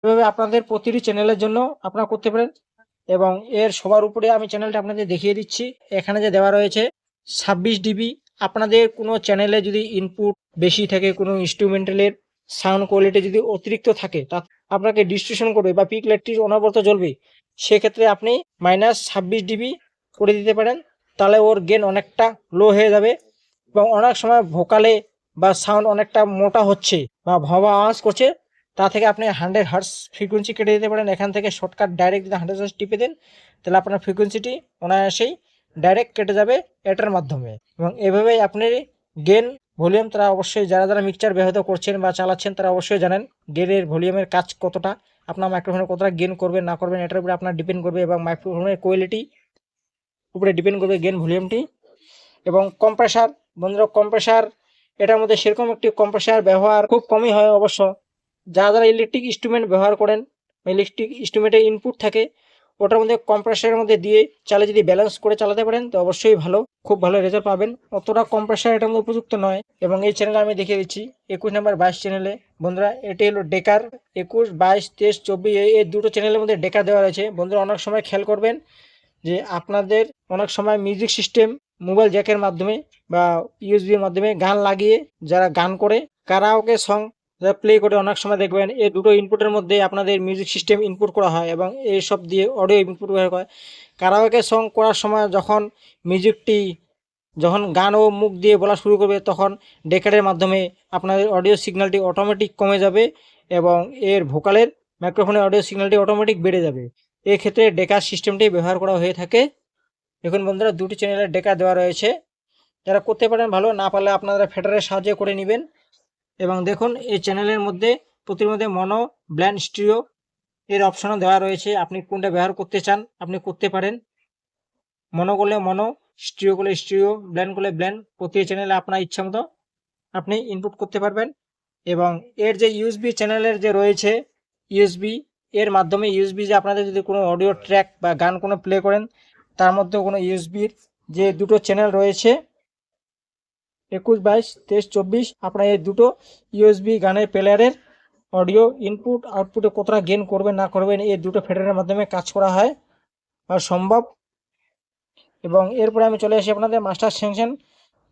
এভাবে আপনাদের প্রতিটি চ্যানেলের জন্য আপনারা করতে পারেন। এবং এর সবার উপরে আমি চ্যানেলটা আপনাদের দেখিয়ে দিচ্ছি। এখানে যে দেওয়া রয়েছে 26 ডিবি। আপনাদের কোনো চ্যানেলে যদি ইনপুট বেশি থাকে, কোনো ইনস্ট্রুমেন্টালের সাউন্ড কোয়ালিটি যদি অতিরিক্ত থাকে, তা আপনাকে ডিস্ট্রিবিউশন করবে বা পিক লাইটটি অনবরত জ্বলবে, সেক্ষেত্রে আপনি -26 ডিবি করে দিতে পারেন। তাহলে ওর গেন অনেকটা লো হয়ে যাবে এবং অনেক সময় ভোকালে বা সাউন্ড অনেকটা মোটা হচ্ছে বা ভবা আওয়াজ করছে, তা থেকে আপনি 100 হার্টজ ফ্রিকোয়েন্সি কেটে দিতে পারেন। এখান থেকে শর্টকাট ডাইরেক্ট যদি 100 হার্টজ টিপে দেন, তাহলে আপনার ফ্রিকোয়েন্সিটি অনায়াসেই ডাইরেক্ট কেটে যাবে এটার মাধ্যমে। এবং এভাবেই আপনি গেন, ভলিউম, তারা অবশ্যই যারা মিক্সচার ব্যবহার করছেন বা চালাচ্ছেন তারা অবশ্যই জানেন গেনের ভলিউমের কাজ কতটা, আপনার মাইক্রোফোনে কতটা গেন করবেন না করবেন এটার উপরে আপনার ডিপেন্ড করবে এবং মাইক্রোফোনের কোয়ালিটি উপরে ডিপেন্ড করবে গেন ভলিউমটি। এবং কম্প্রেসার, বন্ধুরা কম্প্রেসার, এটার মধ্যে সেরকম একটি কম্প্রেসার ব্যবহার খুব কমই হয় অবশ্য। যারা ইলেকট্রিক ইনস্ট্রুমেন্ট ব্যবহার করেন, ইলেকট্রিক ইনস্ট্রুমেন্টের ইনপুট থাকে, ওটার মধ্যে কম্প্রেসারের মধ্যে দিয়ে চালে যদি ব্যালেন্স করে চালাতে পারেন তো অবশ্যই ভালো, খুব ভালো রেজাল্ট পাবেন। অতটা কম্প্রেসার এটার মধ্যে উপযুক্ত নয়। এবং এই চ্যানেলে আমি দেখিয়ে দিচ্ছি 21 নাম্বার 22 চ্যানেলে। বন্ধুরা এটি হলো ডেকার 21, 22, 23, 24, এই দুটো চ্যানেলের মধ্যে ডেকার দেওয়া রয়েছে। বন্ধুরা অনেক সময় খেয়াল করবেন যে আপনাদের অনেক সময় মিউজিক সিস্টেম মোবাইল জ্যাকের মাধ্যমে বা ইউএসবির মাধ্যমে গান লাগিয়ে যারা গান করে, কারাওকে সং যারা প্লে করে, অনেক সময় দেখবেন এই দুটো ইনপুটের মধ্যে আপনাদের মিউজিক সিস্টেম ইনপুট করা হয় এবং এই সব দিয়ে অডিও ইনপুট ব্যবহার করে। কারাওকে সং করার সময় যখন গান ও মুখ দিয়ে বলা শুরু করবে, তখন ডেকারের মাধ্যমে আপনাদের অডিও সিগন্যালটি অটোমেটিক কমে যাবে এবং এর ভোকালের মাইক্রোফোনের অডিও সিগন্যালটি অটোমেটিক বেড়ে যাবে। এক্ষেত্রে ডেকার সিস্টেমটি ব্যবহার করা হয়ে থাকে। দেখুন বন্ধুরা দুটি চ্যানেলের ডেকা দেওয়া রয়েছে, যারা করতে পারেন ভালো, না পারলে আপনারা ফেডারের সাহায্যে করে নেবেন। এবং দেখুন এই চ্যানেলের মধ্যে প্রতির মধ্যে মনো, ব্ল্যান্ড, স্টিরিও এর অপশনও দেওয়া রয়েছে। আপনি কোনটা ব্যবহার করতে চান আপনি করতে পারেন। মনো করলে মনো, স্টিরিও করলে স্টিরিও, ব্ল্যান্ড করলে ব্ল্যান্ড, প্রতি চ্যানেলে আপনার ইচ্ছা মতো আপনি ইনপুট করতে পারবেন। এবং এর যে ইউএসবি চ্যানেলের যে রয়েছে, ইউএসবি এর মাধ্যমে ইউএসবি যে আপনাদের যদি কোনো অডিও ট্র্যাক বা গান কোনো প্লে করেন, তার মধ্যে কোনো ইউএসবির যে দুটো চ্যানেল রয়েছে 21, 22, 23, 24, আপনার এই দুটো ইউএসবি গানের প্লেয়ারের অডিও ইনপুট আউটপুটে কতটা গেন করবেন না করবেন এই দুটো ফেডারের মাধ্যমে কাজ করা হয় আর সম্ভব। এবং এরপরে আমি চলে আসি আপনাদের মাস্টার সেকশন।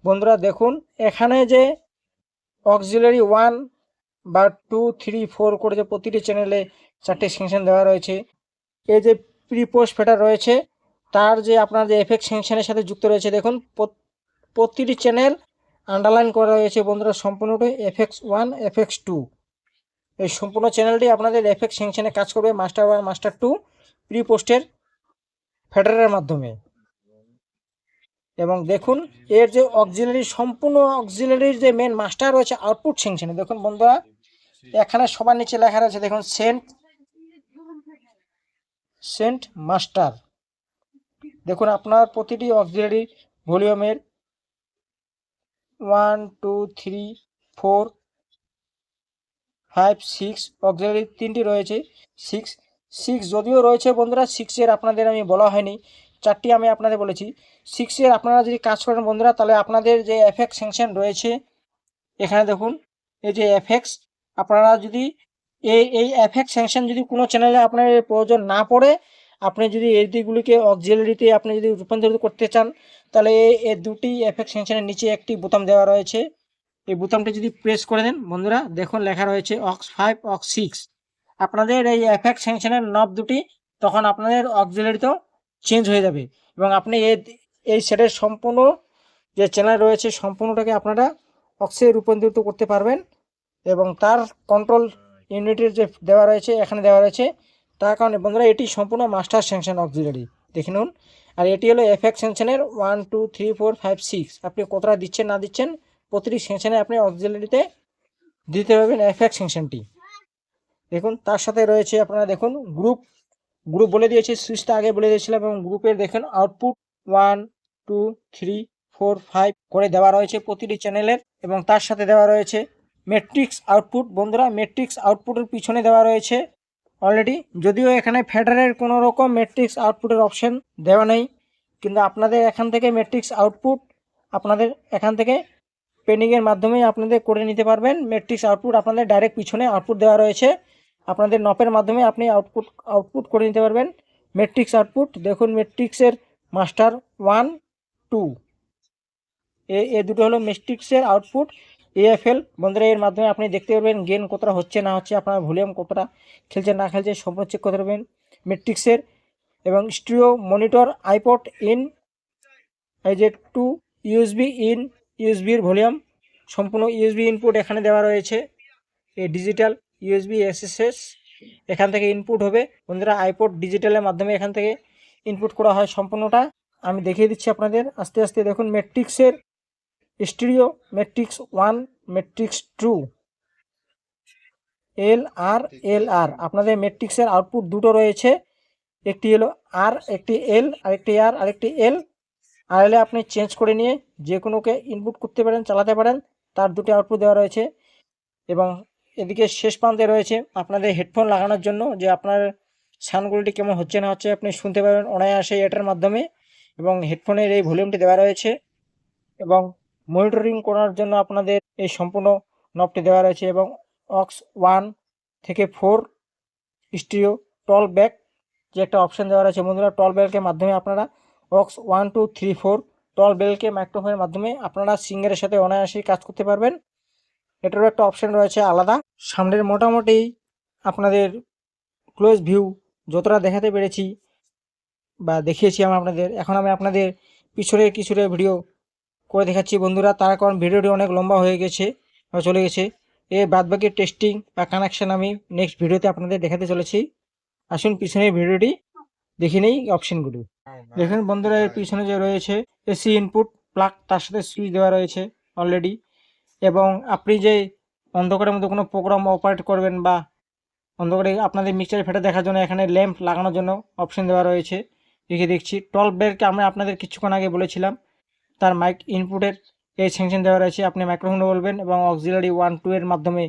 বন্ধুরা দেখুন এখানে যে অক্সিলারি 1 বা 2, 3, 4 করে যে প্রতিটি চ্যানেলে 4টি সেকশন দেওয়া রয়েছে, এই যে প্রি পোস্ট ফেডার রয়েছে তার যে আপনার যে এফেক্ট সেকশনের সাথে যুক্ত রয়েছে, দেখুন প্রতিটি চ্যানেল আন্ডারলাইন করা রয়েছে বন্ধুরা, সম্পূর্ণটাই FX1, FX2। এই সম্পূর্ণ চ্যানেলটি আপনাদের এফেক্ট সেকশনে কাজ করবে মাস্টার 1, মাস্টার 2 প্রি পোস্টের ফেডারের মাধ্যমে। এবং দেখুন এর যে সম্পূর্ণ অক্সিলারির যে মেন মাস্টার রয়েছে আউটপুট সেকশনে, দেখুন বন্ধুরা এখানে সবার নিচে লেখা রয়েছে, দেখুন সেন্ট মাস্টার। দেখুন আপনার প্রতিটি অক্সিলারি ভলিউমের 1, 2, 3, 4, 5, 6 অক্সিলারি 3টি রয়েছে। 6 যদিও রয়েছে বন্ধুরা, 6-এর আপনাদের আমি বলা হয়নি, 4টি আমি আপনাদের বলেছি। 6-এর আপনারা যদি কাজ করেন বন্ধুরা, তাহলে আপনাদের যে এফেক্ট সেকশন রয়েছে এখানে দেখুন এই যে এফেক্টস, আপনারা যদি এই এফেক্ট সেকশন যদি কোনো চ্যানেলে আপনার প্রয়োজন না পড়ে, আপনি যদি এই দিকগুলিকে অক্সিলারিতে আপনি যদি রূপান্তরিত করতে চান, তাহলে এই দুটি এফেক্ট সেকশনের নিচে একটি বোতাম দেওয়া রয়েছে। এই বোতামটি যদি প্রেস করে দেন বন্ধুরা, দেখুন লেখা রয়েছে aux5, aux6। আপনাদের এই এফেক্ট সেকশনের নব দুটি তখন আপনাদের অক্সিলারিতেও চেঞ্জ হয়ে যাবে এবং আপনি এই সেটের সম্পূর্ণ যে চ্যানেল রয়েছে সম্পূর্ণটাকে আপনারা অক্সে রূপান্তরিত করতে পারবেন। এবং তার কন্ট্রোল ইউনিটের যে দেওয়া রয়েছে এখানে দেওয়া রয়েছে, তার কারণে বন্ধুরা এটি সম্পূর্ণ মাস্টার সেকশন অক্সিলারি দেখে নিন। আর এটি হলো এফেক্ট সেকশনের 1, 2, 3, 4, 5, 6। আপনি কতটা দিচ্ছেন না দিচ্ছেন প্রতিটি সেকশনে আপনি অক্সিলারিতে দিতে পারবেন এফেক্ট সেকশনটি। দেখুন তার সাথে রয়েছে আপনারা দেখুন গ্রুপ বলে দিয়েছে, সুইচটা আগে বলে দিয়েছিলাম। এবং গ্রুপের দেখেন আউটপুট 1, 2, 3, 4, 5 করে দেওয়া রয়েছে প্রতিটি চ্যানেলের। এবং তার সাথে দেওয়া রয়েছে ম্যাট্রিক্স আউটপুট। বন্ধুরা ম্যাট্রিক্স আউটপুটের পিছনে দেওয়া রয়েছে অলরেডি, যদিও এখানে ফেডারের কোনো রকম ম্যাট্রিক্স আউটপুটের অপশন দেওয়া নেই, কিন্তু আপনাদের এখান থেকে ম্যাট্রিক্স আউটপুট আপনাদের এখান থেকে পেনিংয়ের মাধ্যমে আপনাদের করে নিতে পারবেন। ম্যাট্রিক্স আউটপুট আপনাদের ডাইরেক্ট পিছনে আউটপুট দেওয়া রয়েছে, আপনাদের নপের মাধ্যমে আপনি আউটপুট করে নিতে পারবেন। ম্যাট্রিক্স আউটপুট দেখুন, ম্যাট্রিক্সের মাস্টার 1 2 এ দুটো হলো ম্যাট্রিক্সের আউটপুট। এএফএল বন্ধুরা, এর মাধ্যমে আপনি দেখতে পারবেন গেন কতটা হচ্ছে না হচ্ছে, আপনার ভলিউম কতটা খেলছে না খেলছে সম্পূর্ণ চেক করতে পারবেন ম্যাট্রিক্সের। এবং স্টিরিও মনিটর আইপড ইন, এই যে 2 ইউএসবি ইন, ইউএসবির ভলিউম সম্পূর্ণ ইউএসবি ইনপুট এখানে দেওয়া রয়েছে। এই ডিজিটাল ইউএসবি এসএসএস এখান থেকে ইনপুট হবে বন্ধুরা। আইপড ডিজিটালের মাধ্যমে এখান থেকে ইনপুট করা হয় সম্পূর্ণটা। আমি দেখিয়ে দিচ্ছি আপনাদের আস্তে আস্তে। দেখুন ম্যাট্রিক্সের স্টিরিও, ম্যাট্রিক্স 1, ম্যাট্রিক্স 2, এল আর আপনাদের ম্যাট্রিক্সের আউটপুট দুটো রয়েছে, একটি হলো আর, একটি এল, আরেকটি আর, আরেকটি এল। আর এলে আপনি চেঞ্জ করে নিয়ে যে কোনোকে ইনপুট করতে পারেন, চালাতে পারেন। তার দুটি আউটপুট দেওয়া রয়েছে। এবং এদিকে শেষ প্রান্তে রয়েছে আপনাদের হেডফোন লাগানোর জন্য, যে আপনার সাউন্ড কোয়ালিটি কেমন হচ্ছে না হচ্ছে আপনি শুনতে পারবেন অনায়াসে এটার মাধ্যমে। এবং হেডফোনের এই ভলিউমটি দেওয়া রয়েছে। এবং মনিটরিং করার জন্য আপনাদের এই সম্পূর্ণ নবটি দেওয়া রয়েছে। এবং অক্স 1 থেকে 4 স্টিরিও টল ব্যাক যে একটা অপশান দেওয়া রয়েছে বন্ধুরা। টল ব্যাকের মাধ্যমে আপনারা অক্স 1 2 3 4 টল বেলকে মাইক্রোফোনের মাধ্যমে আপনারা সিঙ্গারের সাথে অনায়াসেই কাজ করতে পারবেন। এটারও একটা অপশান রয়েছে আলাদা। সামনের মোটামুটি আপনাদের ক্লোজ ভিউ যতটা দেখাতে পেরেছি বা দেখিয়েছি আমি আপনাদের, এখন আমি আপনাদের পিছনের কিছুটা ভিডিও করে দেখাচ্ছি বন্ধুরা। তার কারণ ভিডিওটি অনেক লম্বা হয়ে গেছে বা চলে গেছে। এর বাদবাকি টেস্টিং বা কানেকশান আমি নেক্সট ভিডিওতে আপনাদের দেখাতে চলেছি। আসুন পিছনের ভিডিওটি দেখে নেই অপশানগুলো। দেখুন বন্ধুরা, এর পিছনে যে রয়েছে এসি ইনপুট প্লাগ, তার সাথে সুইচ দেওয়া রয়েছে অলরেডি। এবং আপনি যে অন্ধকারের মধ্যে কোনো প্রোগ্রাম অপারেট করবেন বা অন্ধকারে আপনাদের মিক্সচার ফেটে দেখার জন্য এখানে ল্যাম্প লাগানোর জন্য অপশন দেওয়া রয়েছে। দেখে দেখছি 12 বেরকে আমি আপনাদের কিছুক্ষণ আগে বলেছিলাম, তার মাইক ইনপুটের এই সেকশন দেওয়া রয়েছে। আপনি মাইক্রোফোনে বলবেন এবং অক্সিলারি 1 2 এর মাধ্যমে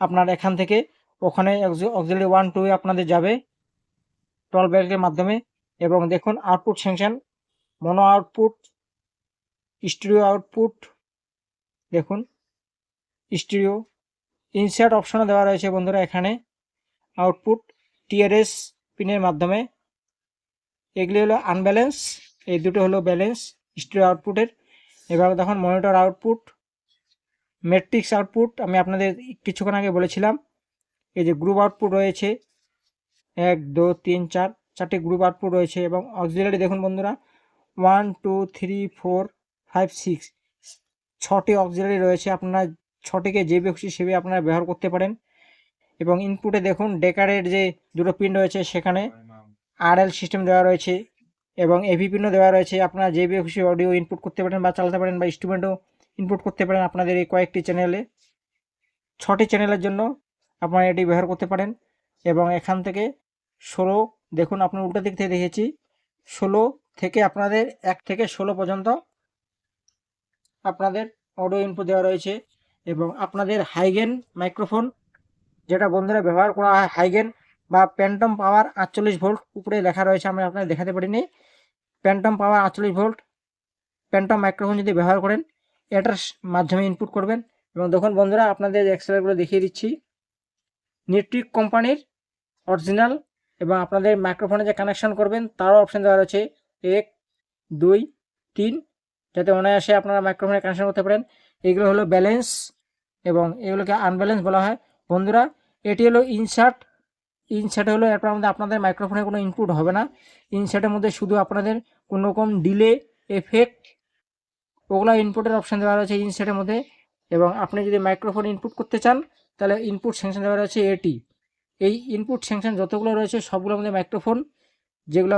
আপনার এখান থেকে ওখানে অক্সিলারি 1 2 আপনাদের যাবে 12 বেরকের মাধ্যমে। এবং দেখুন আউটপুট সেকশন, মনো আউটপুট, স্টিরিও আউটপুট, দেখুন স্টিরিও ইনসার্ট অপশনও দেওয়া রয়েছে বন্ধুরা এখানে। আউটপুট টিআরএস পিনের মাধ্যমে, এগুলি হলো আনব্যালেন্স, এই দুটো হলো ব্যালেন্স স্টিরিও আউটপুটের। এবার দেখুন মনিটর আউটপুট, ম্যাট্রিক্স আউটপুট আমি আপনাদের কিছুক্ষণ আগে বলেছিলাম। এই যে গ্রুপ আউটপুট রয়েছে 1 2 3 4 চারটি গ্রুপ আউটপুট রয়েছে। এবং অক্সিলারি দেখুন বন্ধুরা 1 2 3 4 5 6 6টি অক্সিলারি রয়েছে। আপনারা 6টিকে যেভাবে খুশি সেভাবে আপনারা ব্যবহার করতে পারেন। এবং ইনপুটে দেখুন ডেকারের যে দুটো পিন রয়েছে সেখানে আরএল সিস্টেম দেওয়া রয়েছে এবং এভি পিনও দেওয়া রয়েছে। আপনারা যেভাবে খুশি অডিও ইনপুট করতে পারেন বা চালাতে পারেন বা ইনস্ট্রুমেন্টও ইনপুট করতে পারেন আপনাদের এই কয়েকটি চ্যানেলে। 6টি চ্যানেলের জন্য আপনারা এটি ব্যবহার করতে পারেন। এবং এখান থেকে 16, দেখুন আপনার উল্টো দিক থেকে দেখেছি 16 থেকে আপনাদের 1 থেকে 16 পর্যন্ত আপনাদের অডিও ইনপুট দেওয়া রয়েছে। এবং আপনাদের হাইগেন মাইক্রোফোন, যেটা বন্ধুরা ব্যবহার করা হয় হাইগেন বা প্যান্টম পাওয়ার 48 ভোল্ট, উপরে লেখা রয়েছে, আমি আপনাদের দেখাতে পারিনি। প্যান্টম পাওয়ার 48 ভোল্ট প্যান্টম মাইক্রোফোন যদি ব্যবহার করেন এটার মাধ্যমে ইনপুট করবেন। এবং দেখুন বন্ধুরা আপনাদের এক্সেলগুলো দেখিয়ে দিচ্ছি, নিট্রিক কোম্পানির অরিজিনাল। এবং আপনাদের মাইক্রোফোনে যে কানেকশন করবেন তারও অপশান দেওয়া রয়েছে 1 2 3, যাতে অনায়াসে আপনারা মাইক্রোফোনে কানেকশন করতে পারেন। এগুলো হলো ব্যালেন্স এবং এগুলোকে আনব্যালেন্স বলা হয় বন্ধুরা। এটি হলো ইনসার্ট। ইনসার্ট হলো এরপর মধ্যে আপনাদের মাইক্রোফোনে কোনো ইনপুট হবে না। ইনসার্টের মধ্যে শুধু আপনাদের কোনো রকম ডিলে এফেক্ট ওগুলো ইনপুটের অপশান দেওয়া রয়েছে ইনসার্টের মধ্যে। এবং আপনি যদি মাইক্রোফোন ইনপুট করতে চান তাহলে ইনপুট সেকশন দেওয়া রয়েছে এটি। এই ইনপুট সেকশন যতগুলো রয়েছে সবগুলোর মধ্যে মাইক্রোফোন, যেগুলো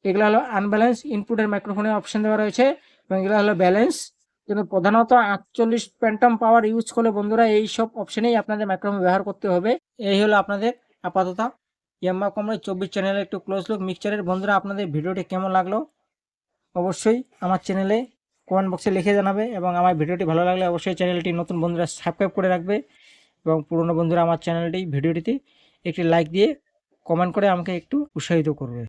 এগুলো হলো আনব্যালেন্স ইনপুটের মাইক্রোফোনের অপশান দেওয়া রয়েছে এবং এগুলো হলো ব্যালেন্স। কিন্তু প্রধানত 48 প্যান্টম পাওয়ার ইউজ করলে বন্ধুরা এই সব অপশানেই আপনাদের মাইক্রোফোন ব্যবহার করতে হবে। এই হলো আপনাদের আপাতত ইয়ামাহা কোম্পানির 24 চ্যানেলের একটু ক্লোজ লুক মিক্সচারের। বন্ধুরা আপনাদের ভিডিওটি কেমন লাগলো অবশ্যই আমার চ্যানেলে কমেন্ট বক্সে লিখে জানাবে। এবং আমার ভিডিওটি ভালো লাগলে অবশ্যই চ্যানেলটি নতুন বন্ধুরা সাবস্ক্রাইব করে রাখবে এবং পুরনো বন্ধুরা আমার চ্যানেলটি ভিডিওটিতে একটি লাইক দিয়ে কমেন্ট করে আমাকে একটু উৎসাহিত করবে।